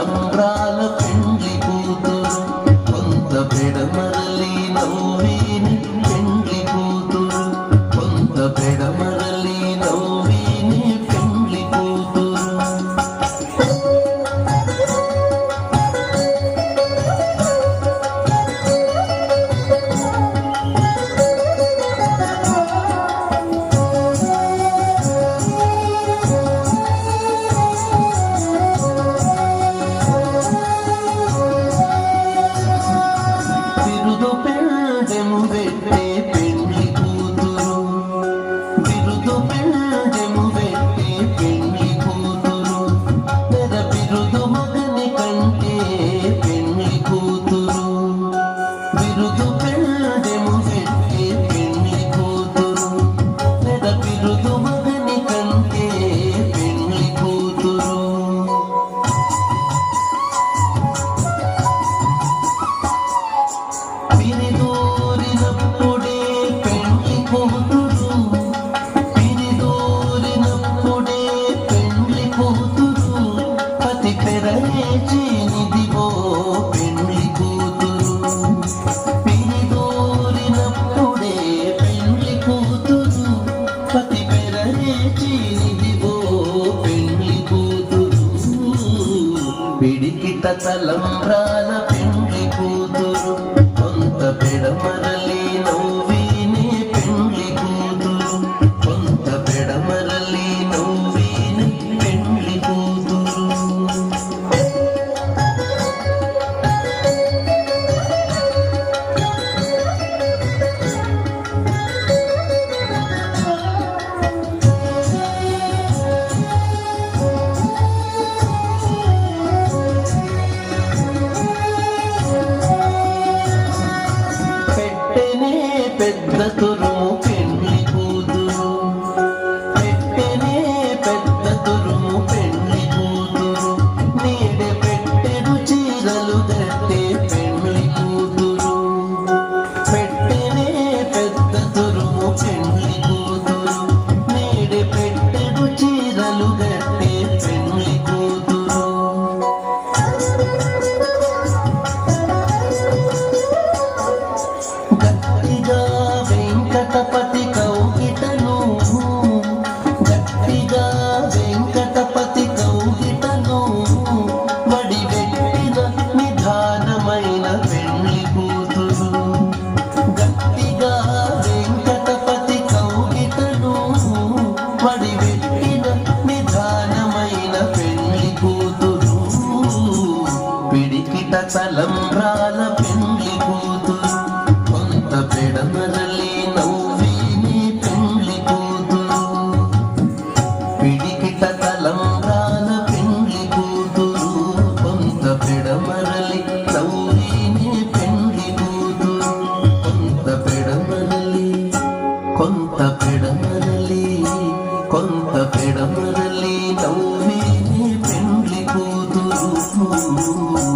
తలంబ్రాల పెండ్లి కూతురు కొంత పెడమరలి నవ్విని పెండ్లి కూతురు కొంత పెడమరలి నవ్విని పెండ్లి కూతురు పిడికిట తలంబ్రాల పెండ్లి కూతురు కొంత పెడమరలి నవ్విని పెండ్లి కూతురు కొంత పెడమరలి నవ్విని పెండ్లి కూతురు పెద్ద తురుము పెండ్లి కూతురు పెట్టెనే పెద్ద తురుము పెండ్లి కూతురు నీడె పెట్టెడు చీరలు గట్టే పెండ్లి కూతురు పెట్టెనే పెద్ద తురుము పెండ్లి కూతురు నీడె పెట్టెడు చీరలు గట్టే పెండ్లి కూతురు గట్టిగా వెంకటపతి కౌగిటను గట్టిగా వెంకటపతి కౌగిటను వడివెట్టిన నిధానమైన పెండ్లి కూతురు గట్టిగా వెంకటపతి కౌగిటను వడివెట్టిన నిధానమైన పెండ్లి కూతురు పిడికిట తలంబ్రాల పెండ్లి కూతురు కొంత పెడమరలి నవ్విని పెండ్లి కూతురు పిడికిట తలంబ్రాల పెండ్లి కూతురు కొంత పెడమరలి నవ్విని పెండ్లి కూతురు కొంత పెడమరలి కొంత పెడమరలి కొంత పెడమరలి నవ్విని పెండ్లి కూతురు